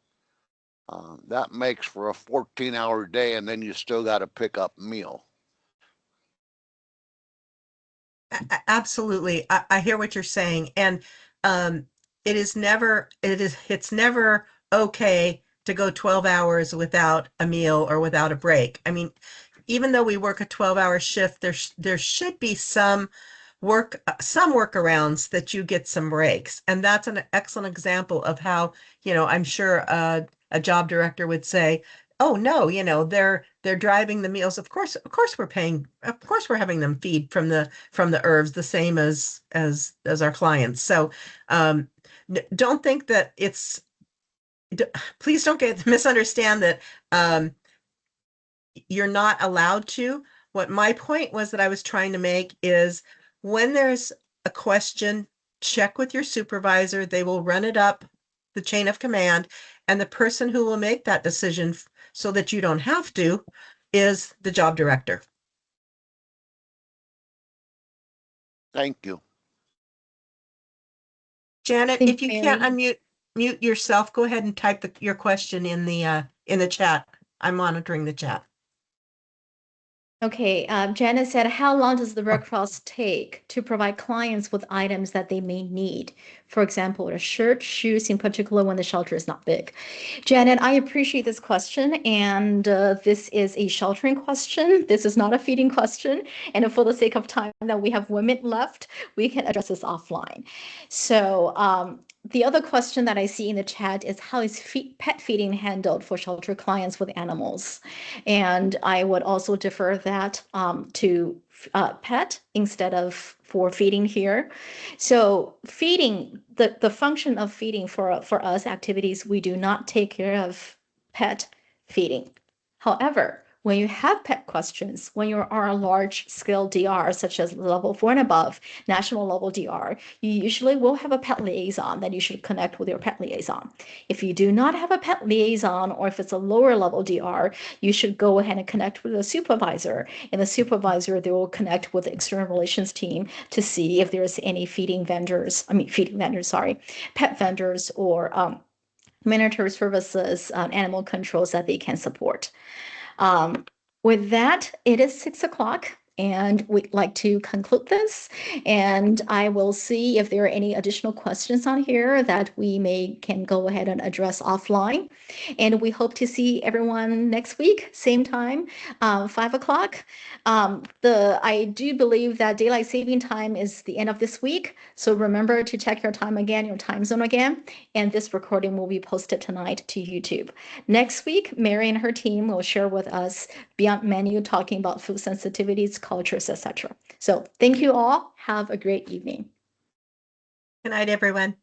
that makes for a 14-hour day, and then you still got to pick up meal. Absolutely. I hear what you're saying. And it's never okay to go 12 hours without a meal or without a break. I mean, even though we work a 12-hour shift, there should be some workarounds that you get some breaks. And that's an excellent example of how, I'm sure a job director would say, oh no, they're driving the meals. Of course we're having them feed from the herbs, the same as our clients. So don't think that please don't get misunderstand that you're not allowed to. What my point was that I was trying to make is when there's a question, check with your supervisor. They will run it up the chain of command, and the person who will make that decision so that you don't have to is the job director. Thank you. Janet, Thank if you, you can't Mary. mute yourself, go ahead and type your question in the chat. I'm monitoring the chat. Okay, Janet said, how long does the Red Cross take to provide clients with items that they may need For example, a shirt, shoes in particular when the shelter is not big. Janet, I appreciate this question, and this is a sheltering question. This is not a feeding question. And for the sake of time that we have 1 minute left, we can address this offline. So the other question that I see in the chat is how is pet feeding handled for shelter clients with animals? And I would also defer that to pet instead of for feeding here. So feeding, the function of feeding for us activities, we do not take care of pet feeding. However, when you have pet questions, when you are a large scale DR, such as level 4 and above, national level DR, you usually will have a pet liaison that you should connect with your pet liaison. If you do not have a pet liaison, or if it's a lower level DR, you should go ahead and connect with a supervisor. And the supervisor, they will connect with the external relations team to see if there's any pet vendors or monitor services, animal controls that they can support. With that, it is 6 o'clock. And we'd like to conclude this. And I will see if there are any additional questions on here that we can go ahead and address offline. And we hope to see everyone next week, same time, 5 o'clock. I do believe that daylight saving time is the end of this week. So remember to check your time again, your time zone again. And this recording will be posted tonight to YouTube. Next week, Mary and her team will share with us Beyond Menu, talking about food sensitivities, cultures, etc. So thank you all. Have a great evening. Good night, everyone.